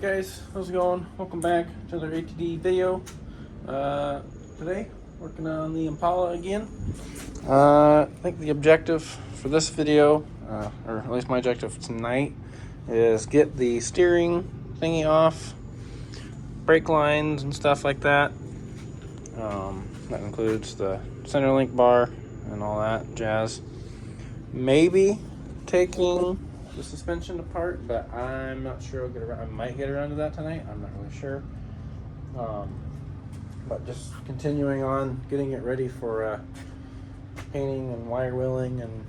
guys, how's it going? Welcome back to another ATD video. Today, working on the Impala again. I think the objective for this video, or at least my objective tonight, is get the steering thingy off, brake lines and stuff like that. That includes the center link bar and all that jazz. Maybe taking the suspension apart, but I'm not sure I'll get around. I might get around to that tonight. I'm not really sure. But just continuing on getting it ready for painting and wire wheeling and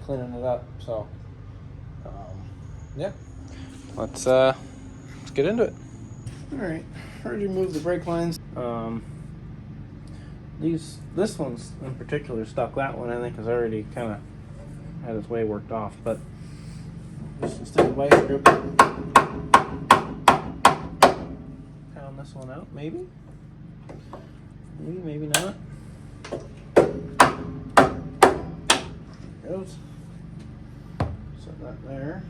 cleaning it up. So yeah, let's get into it. All right, already removed the brake lines. This one's in particular stuck. That one I think has already kind of had its way worked off, but just instead of vice grip, pound this one out. Maybe, maybe not. There it goes. Set that there.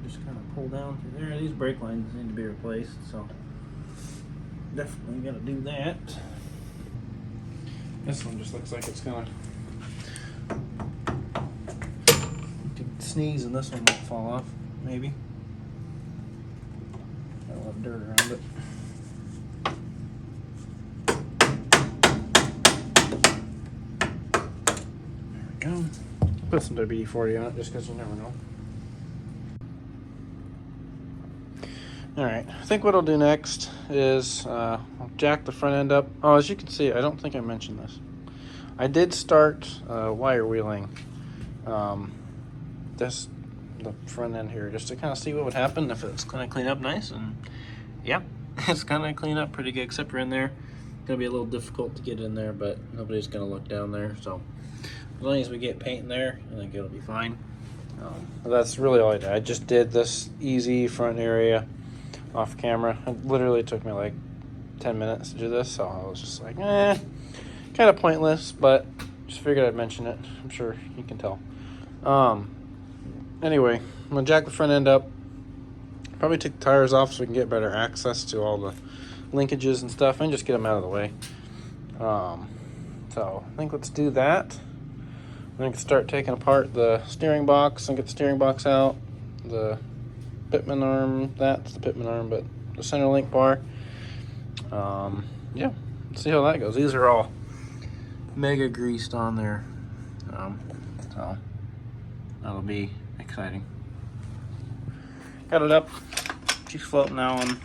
Just kind of pull down through there. These brake lines need to be replaced, so definitely got to do that. This one just looks like it's gonna sneeze and this one won't fall off. Maybe. Got a lot of dirt around it. There we go. Put some WD-40 on it just because you never know. Alright, I think what I'll do next is I'll jack the front end up. Oh, as you can see, I don't think I mentioned this. I did start wire wheeling the front end here just to kind of see what would happen if it's going to clean up nice. And yeah, it's going to clean up pretty good, except for in there. It's going to be a little difficult to get in there, but nobody's going to look down there. So as long as we get paint in there, I think it'll be fine. That's really all I did. I just did this easy front area off camera. It literally took me like 10 minutes to do this, so I was just like, kind of pointless, but just figured I'd mention it. I'm sure you can tell. Anyway, I'm gonna jack the front end up, probably take the tires off so we can get better access to all the linkages and stuff, and just get them out of the way. So I think let's do that. I think start taking apart the steering box and get the steering box out, the pitman arm, that's the pitman arm, but the center link bar. Yeah, let's see how that goes. These are all mega greased on there, so that'll be exciting. Got it up, she's floating now, and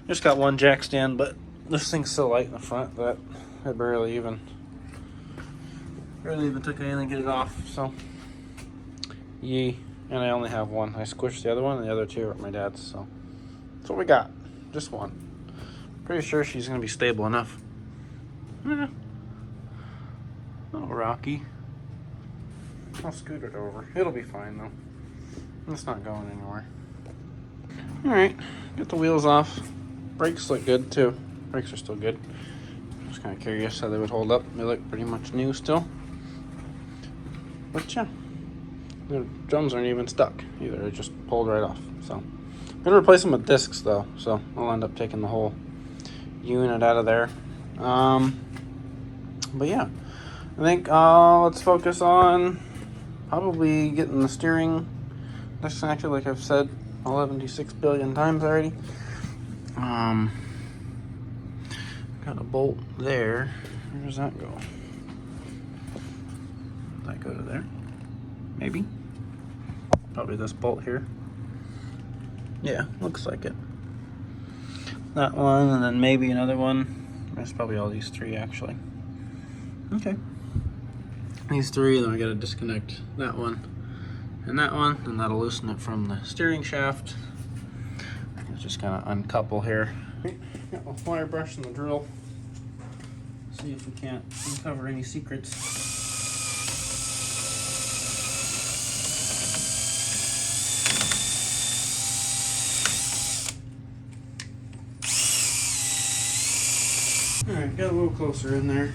just got one jack stand, but this thing's so light in the front that I barely even took anything to get it off. So yee. And I only have one. I squished the other one, and the other two are at my dad's, so that's what we got. Just one. Pretty sure she's gonna be stable enough. A little rocky. I'll scoot it over. It'll be fine though. It's not going anywhere. Alright, get the wheels off. Brakes look good too. Brakes are still good. Just kind of curious how they would hold up. They look pretty much new still. But yeah. The drums aren't even stuck either. They just pulled right off. So I'm gonna replace them with discs though, so I'll end up taking the whole unit out of there. But yeah, I think let's focus on probably getting the steering disconnected, like I've said 76 billion times already. Got a bolt there. Where does that go? Does that go to there? Maybe. Probably this bolt here. Yeah, looks like it. That one, and then maybe another one. There's probably all these three actually. Okay. These three, then we gotta disconnect that one and that'll loosen it from the steering shaft. Let's just kind of uncouple here. Got my wire brush and the drill. See if we can't uncover any secrets. Alright, got a little closer in there.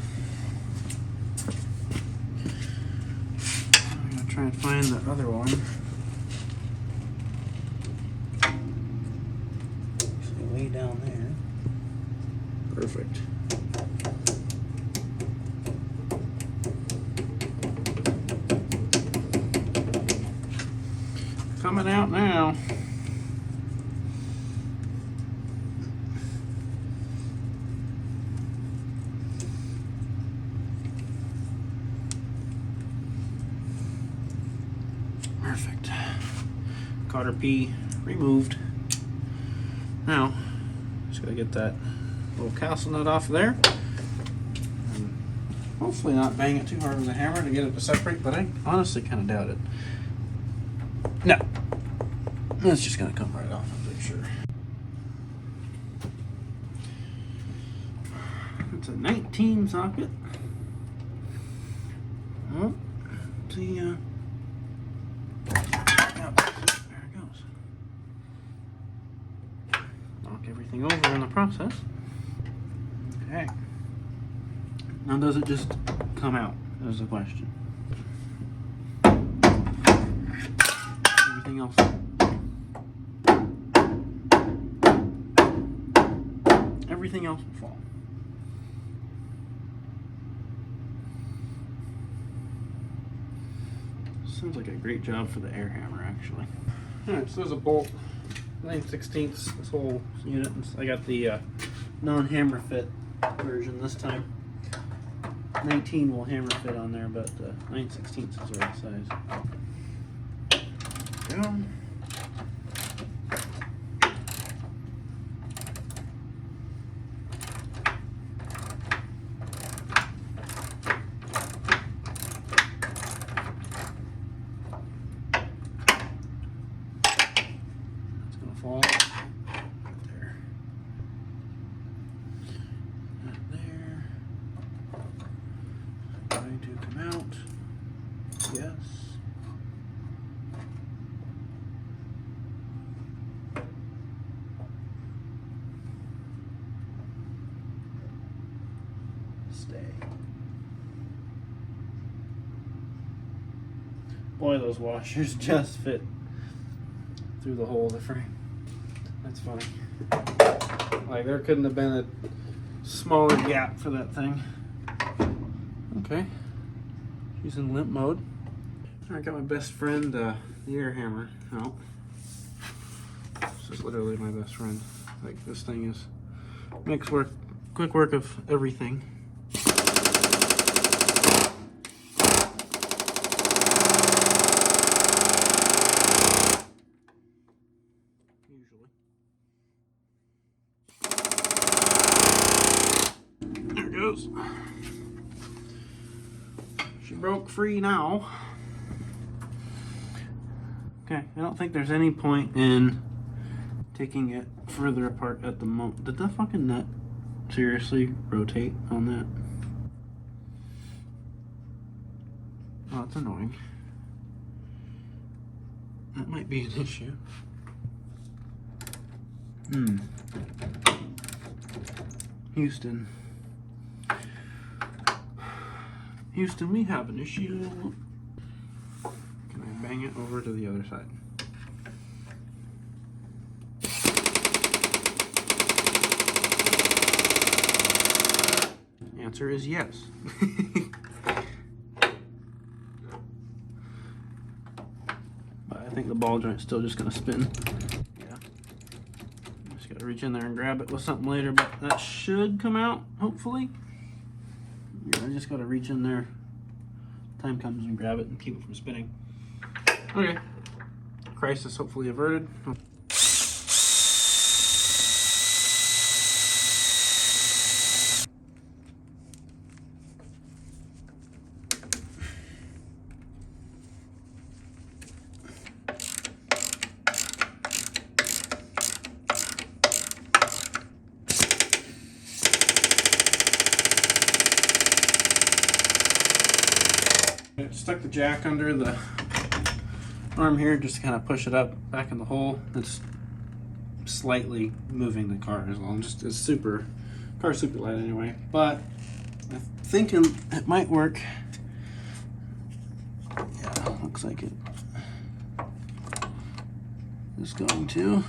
try and find the other one. It's way down there. Perfect. Coming out now. Perfect. Cotter P removed. Now, just gotta get that little castle nut off of there. And hopefully not bang it too hard with a hammer to get it to separate, but I honestly kind of doubt it. No. It's just gonna come right off, I'm pretty sure. It's a 19 socket. Oh, see, yep, there it goes. Knock everything over in the process. Okay. Now, does it just come out? Is the question. Everything else. Everything else will fall. Sounds like a great job for the air hammer, actually. Alright, so there's a bolt, 9/16 this whole unit. I got the non-hammer fit version this time. 19 will hammer fit on there, but 9/16 is the right size. Down. Fall right there. Not there. Going to come out. Yes. Stay. Boy, those washers just fit through the hole of the frame. That's funny. Like, there couldn't have been a smaller gap for that thing. Okay. She's in limp mode. I got my best friend, the air hammer, out. This is literally my best friend. Like, this thing is makes quick work of everything. There it goes. She broke free now. Okay, I don't think there's any point in taking it further apart at the moment. Did that fucking nut seriously rotate on that? Oh, it's annoying. That might be an issue. Houston. Houston, we have an issue. Can I bang it over to the other side? The answer is yes. But I think the ball joint's still just gonna spin. Yeah. Just gotta reach in there and grab it with something later, but that should come out, hopefully. Yeah, I just gotta reach in there. Time comes and grab it and keep it from spinning. Okay. Crisis hopefully averted. Stuck the jack under the arm here just to kind of push it up back in the hole. It's slightly moving the car as well. Just it's car's super light anyway. But I'm thinking it might work. Yeah, looks like it is going to.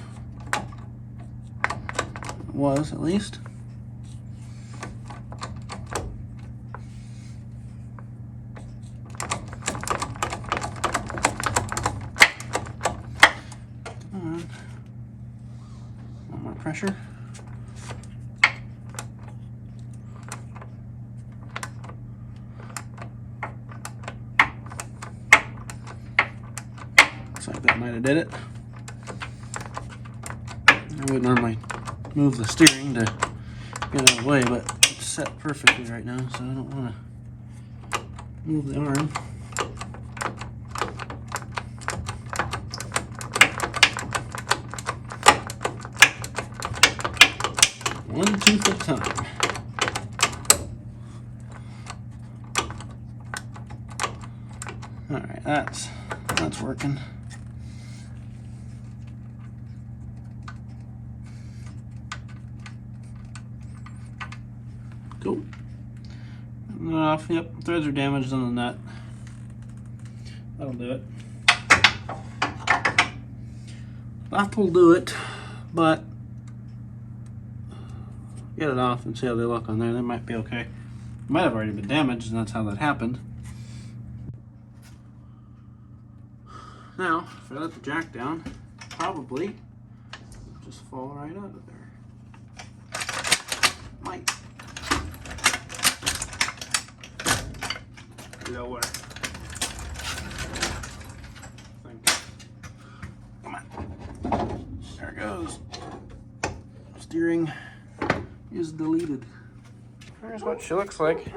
It was, at least. Come on. One more pressure. Looks like that might have did it. I would normally move the steering to get out of the way, but it's set perfectly right now, so I don't want to move the arm. One tooth at a time. All right, that's working. Cool. Off. Yep, threads are damaged on the nut. That'll do it. That will do it, but get it off and see how they look on there. They might be okay. Might have already been damaged, and that's how that happened. Now, if I let the jack down, probably just fall right out of there. Might. Lower. Come on. There it goes. Steering is deleted. Here's what she looks like.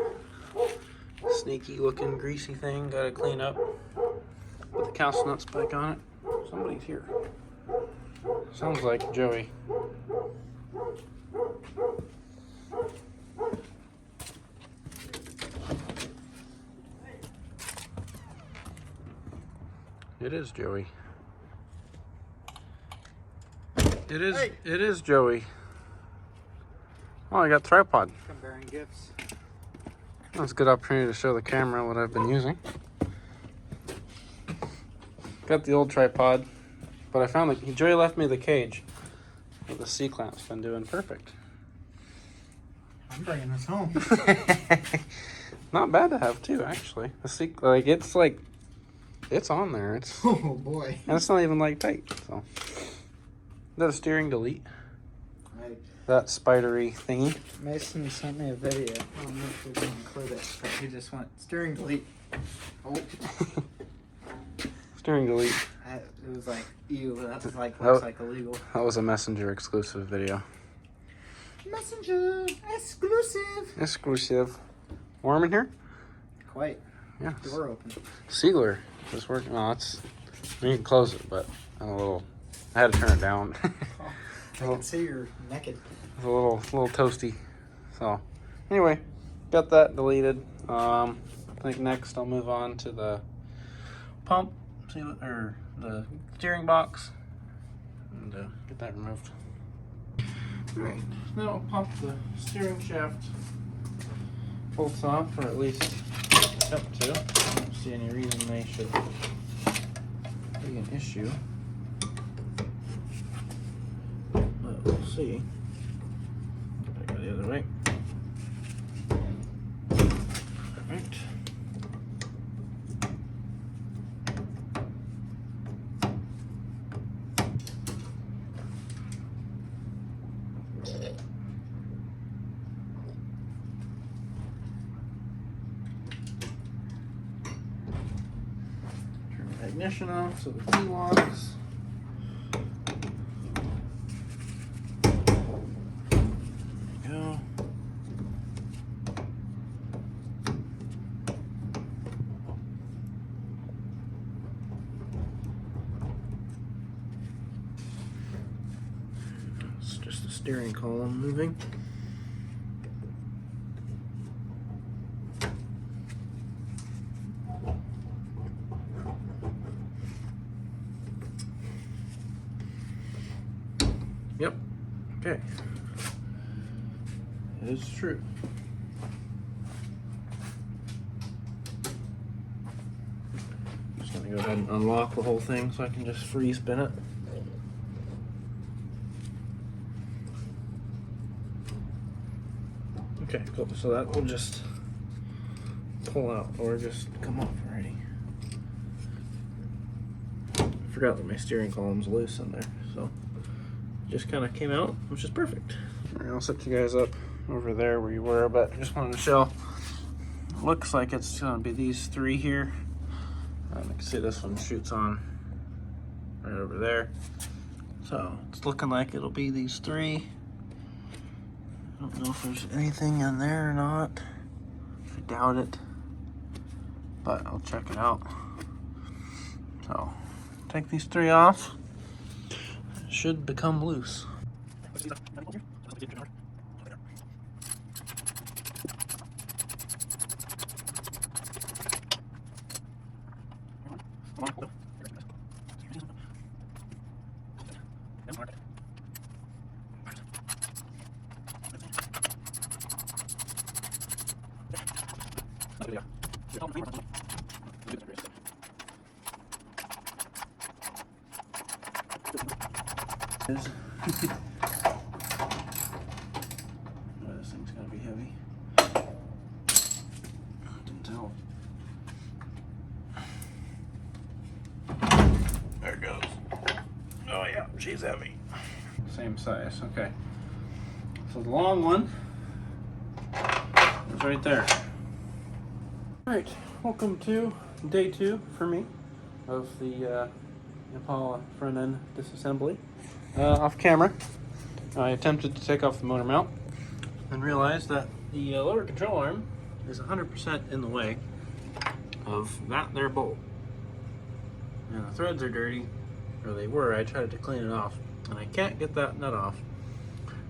Sneaky looking greasy thing. Gotta clean up. Put the cow's nut spike on it. Somebody's here. Sounds like Joey. It is Joey. It is. Hey. It is Joey. Oh, I got tripod. I'm bearing gifts. That's a good opportunity to show the camera what I've been using. Got the old tripod, but I found that Joey left me the cage with the C-clamp's been doing perfect. I'm bringing this home. Not bad to have too, actually. The C, it's on there. It's oh boy, and it's not even like tight. So, is that a steering delete? Right. That spidery thingy. Mason sent me a video. I don't know if we're going to include it, but he just went steering delete. Oh. Steering delete. It was like, ew, that was like, looks like illegal. That was a Messenger exclusive video. Messenger exclusive. Exclusive. Warm in here? Quite. Yeah. Door open. Sealer is working. Oh, you can close it, but I'm I had to turn it down. I can see you're naked. It's a little toasty. So, anyway, got that deleted. I think next I'll move on to the pump, or the steering box, and get that removed. Alright, now I'll pop the steering shaft bolts off, or at least attempt to. I don't see any reason they should be an issue. But we'll see. I go the other way. Perfect. Turn the ignition off so the key locks. Steering column moving. Yep. Okay. It is true. Just gonna go ahead and unlock the whole thing so I can just free spin it. Okay, cool. So that will just pull out or just come off already. I forgot that my steering column's loose in there, so just kind of came out, which is perfect. All right, I'll set you guys up over there where you were, but I just wanted to show. Looks like it's going to be these three here. You can see this one shoots on right over there. So it's looking like it'll be these three. I don't know if there's anything in there or not. I doubt it, but I'll check it out. So take these three off. It should become loose. This thing's gonna be heavy. Didn't tell. There it goes. Oh yeah, she's heavy. Same size, okay. So the long one is right there. All right, welcome to day 2 for me of the Impala front end disassembly. Off camera, I attempted to take off the motor mount and realized that the lower control arm is 100% in the way of that there bolt. And the threads are dirty, or they were. I tried to clean it off, and I can't get that nut off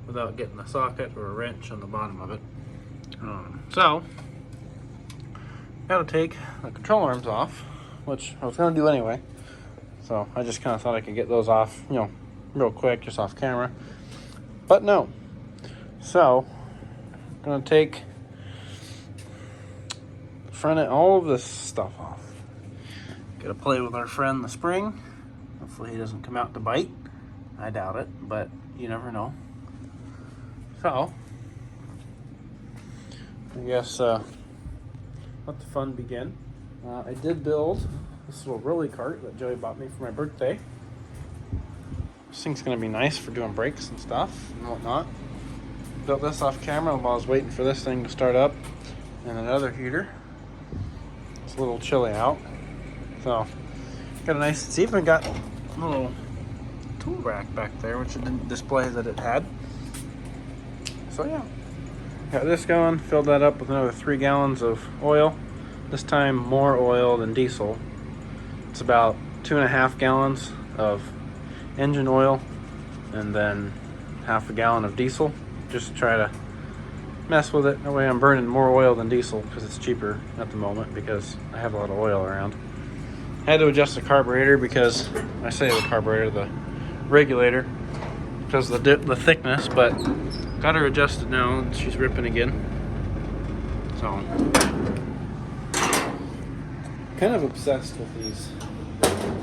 without getting a socket or a wrench on the bottom of it. So, gotta take the control arms off, which I was gonna do anyway. So I just kind of thought I could get those off, you know, real quick, just off camera. But no. So I'm gonna take the front end, all of this stuff off. Gotta play with our friend the spring. Hopefully he doesn't come out to bite. I doubt it, but you never know. So I guess let the fun begin. I did build this little rolly cart that Joey bought me for my birthday. This thing's gonna be nice for doing brakes and stuff and whatnot. Built this off camera while I was waiting for this thing to start up, and another heater. It's a little chilly out, so got a nice. It's even got a little tool rack back there, which it didn't display that it had. So yeah, got this going. Filled that up with another 3 gallons of oil. This time more oil than diesel. It's about 2.5 gallons of engine oil and then half a gallon of diesel. Just to try to mess with it. That way I'm burning more oil than diesel because it's cheaper at the moment because I have a lot of oil around. I had to adjust the carburetor because, I say the carburetor, the regulator, because of the thickness, but got her adjusted now and she's ripping again. So kind of obsessed with these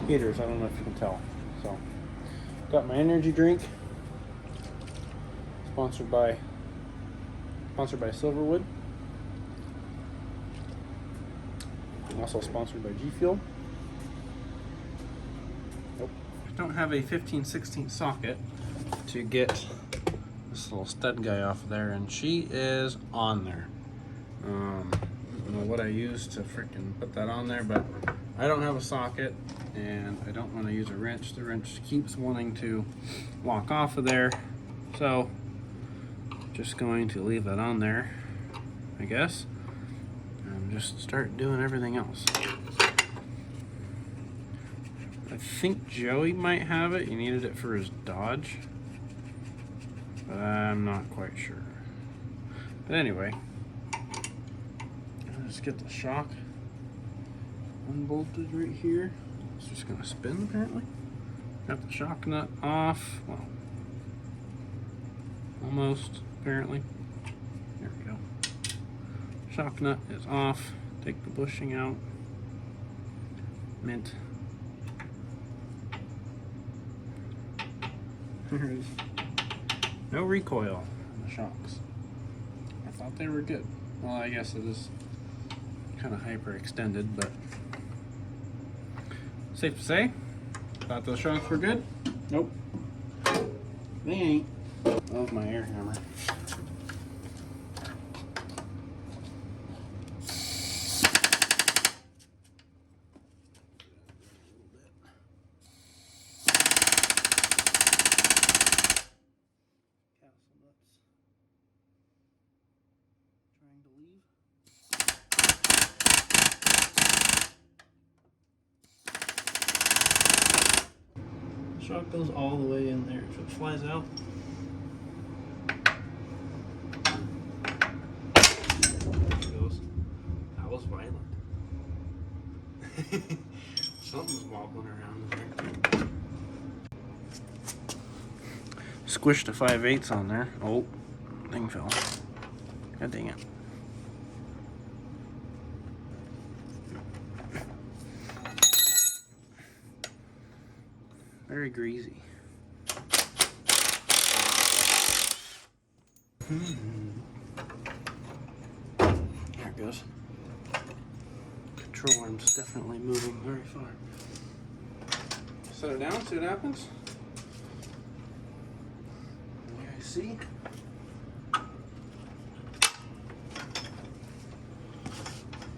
heaters. I don't know if you can tell. So got my energy drink, sponsored by Silverwood. I'm also sponsored by G Fuel. Nope. I don't have a 15/16 socket to get this little stud guy off of there, and she is on there. I don't know what I used to freaking put that on there, but I don't have a socket and I don't want to use a wrench. The wrench keeps wanting to walk off of there, so just going to leave that on there, I guess, and just start doing everything else. I think Joey might have it. He needed it for his Dodge, but I'm not quite sure. But anyway, let's get the shock unbolted right here. It's just gonna spin apparently. Got the shock nut off. Well, almost apparently. There we go. Shock nut is off. Take the bushing out. Mint There's no recoil on the shocks. I thought they were good. Well, I guess it is kind of hyperextended, but safe to say, thought those shocks were good. Nope, they ain't. Love my air hammer. Trying to leave. The shock goes all the way in there. If it flies out, there it goes. That was violent. Something's wobbling around in there. Squished a 5/8 on there. Oh, thing fell. God dang it. Very greasy. There it goes. Control arm's definitely moving very far. Set it down, see what happens. There you see.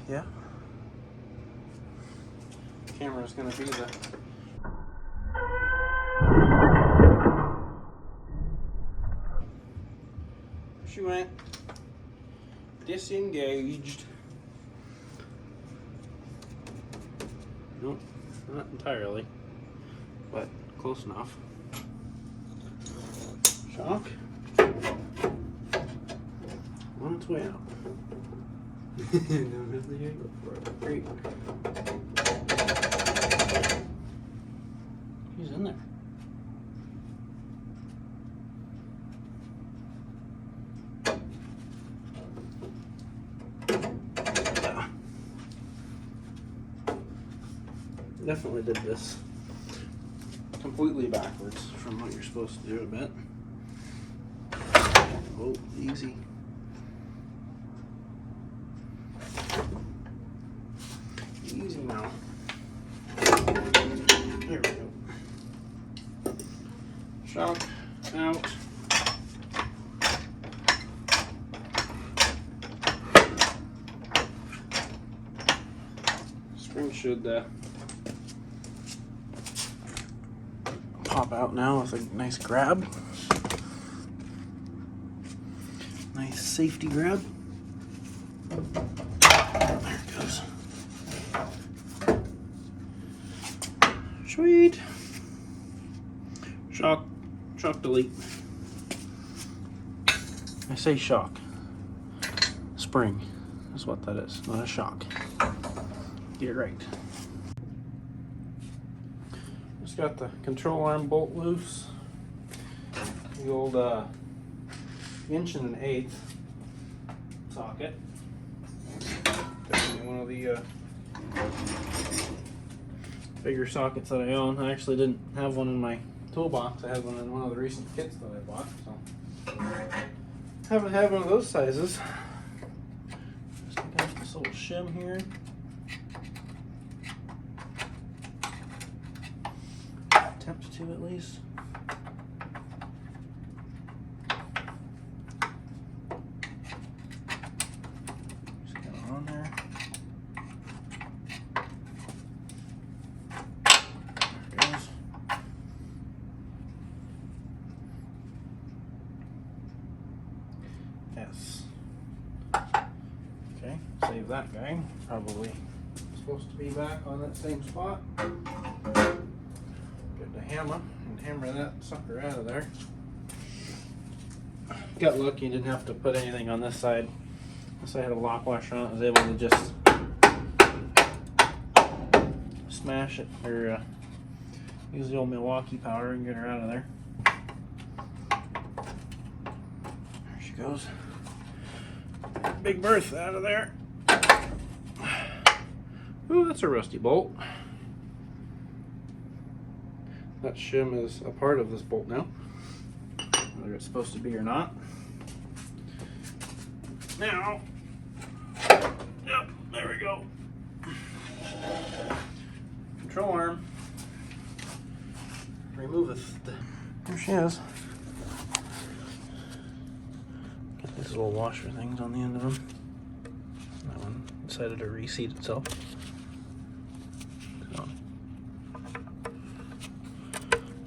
Yeah. Camera's gonna be the she went disengaged. Nope, not entirely, but close enough. Shock on its way out. No, really, go for it. Great. He's in there. Yeah. Definitely did this completely backwards from what you're supposed to do a bit. Oh, easy. Easy now. There we go. Shock out. Spring should pop out now with a nice grab. Nice safety grab. There it goes. Sweet. Shock delete. I say shock. Spring is what that is, not a shock. Get it right. Just got the control arm bolt loose. The old 1 1/8" socket. Definitely one of the bigger sockets that I own. I actually didn't have one in my toolbox. I had one in one of the recent kits that I bought. So haven't had one of those sizes. Just got this little shim here. Attempt to at least. Just get it on there. There it goes. Yes. Okay, save that guy. Probably supposed to be back on that same spot. Get the hammer and hammer that sucker out of there. Got lucky, didn't have to put anything on this side. This side had a lock washer on it. I was able to just smash it or use the old Milwaukee power and get her out of there. There she goes. Big berth out of there. Ooh, that's a rusty bolt. That shim is a part of this bolt now. whether it's supposed to be or not. Now, yep, there we go. Control arm. Removeth. Here she is. Got these little washer things on the end of them. That one decided to reseat itself. So,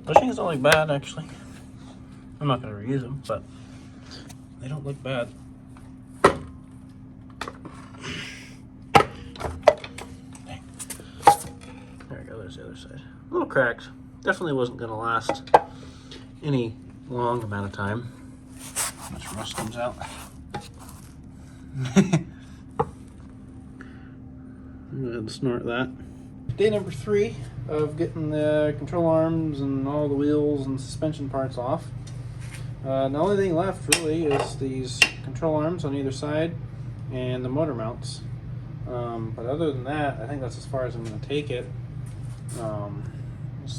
bushings don't look bad, actually. I'm not going to reuse them, but they don't look bad. There we go, there's the other side. Little cracks. Definitely wasn't going to last any long amount of time. Much rust comes out. I'm going to snort that. Day number 3 of getting the control arms and all the wheels and suspension parts off. The only thing left really is these control arms on either side and the motor mounts. But other than that, I think that's as far as I'm going to take it.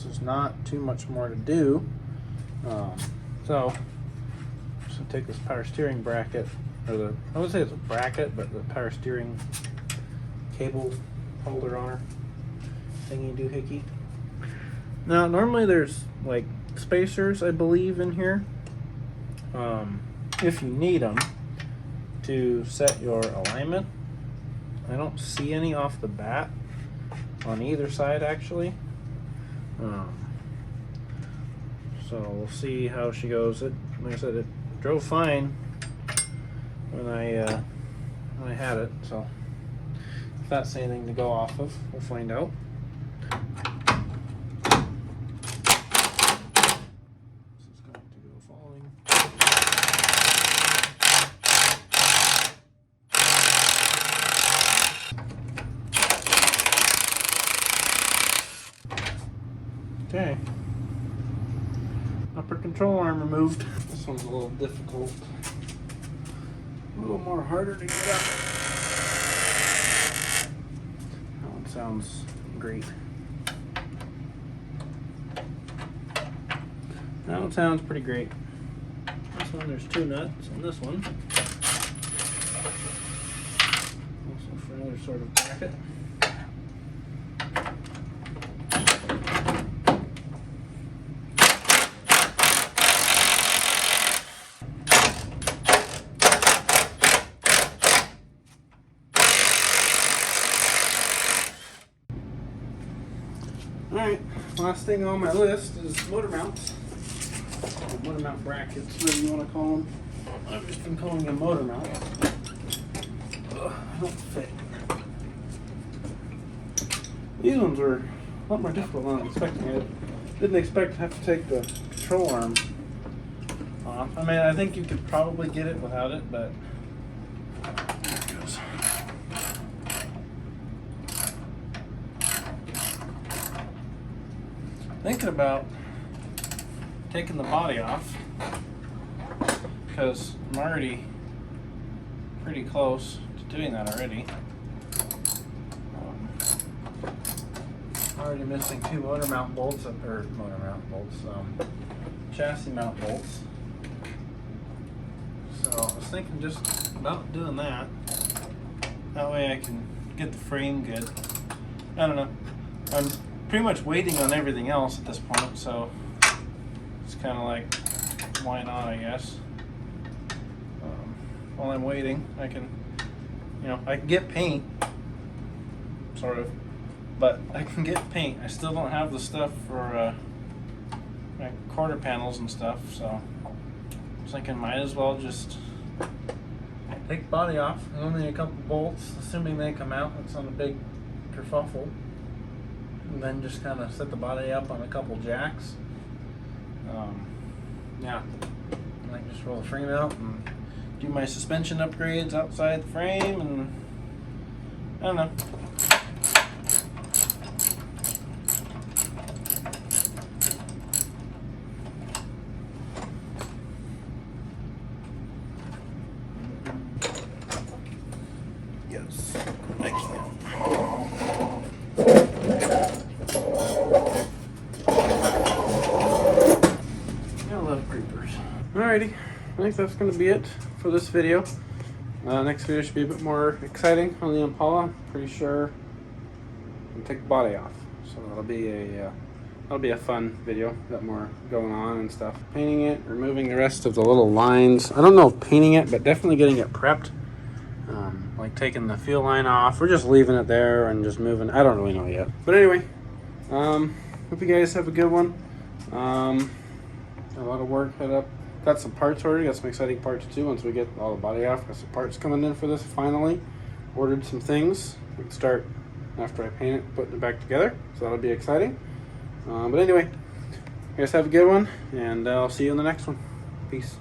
There's not too much more to do. So, just gonna take this power steering bracket, or I would say it's a bracket, but the power steering cable holder on her thingy doohickey. Now, normally there's like spacers, I believe, in here. If you need them to set your alignment. I don't see any off the bat on either side, actually. So we'll see how she goes. Like I said, it drove fine when I had it. So if that's anything to go off of, we'll find out. This is going to go falling. Okay. Upper control arm removed. This one's a little difficult. A little more harder to get up. That one sounds great. That one sounds pretty great. This one, there's 2 nuts in this one. Also for another sort of bracket. Alright, last thing on my list is motor mounts. Or motor mount brackets, whatever you want to call them. I've just been calling them motor mounts. Ugh, they don't fit. These ones were a lot more difficult than I was expecting. I didn't expect to have to take the control arm off. I mean, I think you could probably get it without it, but there it goes. Thinking about taking the body off because I'm already pretty close to doing that already. Already missing 2 motor mount bolts, chassis mount bolts. So I was thinking just about doing that. That way I can get the frame good. I don't know. I'm pretty much waiting on everything else at this point, so it's kind of like, why not, I guess. While I'm waiting, I can get paint, sort of, but I can get paint. I still don't have the stuff for my quarter panels and stuff, so I was thinking might as well just take the body off. There's only a couple bolts, assuming they come out. It's not a big kerfuffle. And then just kind of set the body up on a couple jacks. Yeah, and I can just roll the frame out and do my suspension upgrades outside the frame, and I don't know. Yes, I can. I love creepers. Alrighty, I think that's going to be it for this video. Next video should be a bit more exciting on the Impala. Pretty sure I'll take the body off, so that'll be a fun video. Got more going on and stuff. Painting it, removing the rest of the little lines. I don't know if painting it, but definitely getting it prepped. Like taking the fuel line off, or just leaving it there and just moving. I don't really know yet. But anyway, hope you guys have a good one. A lot of work head up. Got some parts ordered. Got some exciting parts too. Once we get all the body off, got some parts coming in for this finally. Ordered some things. We can start after I paint it, putting it back together. So that'll be exciting. But anyway, you guys have a good one, and I'll see you in the next one. Peace.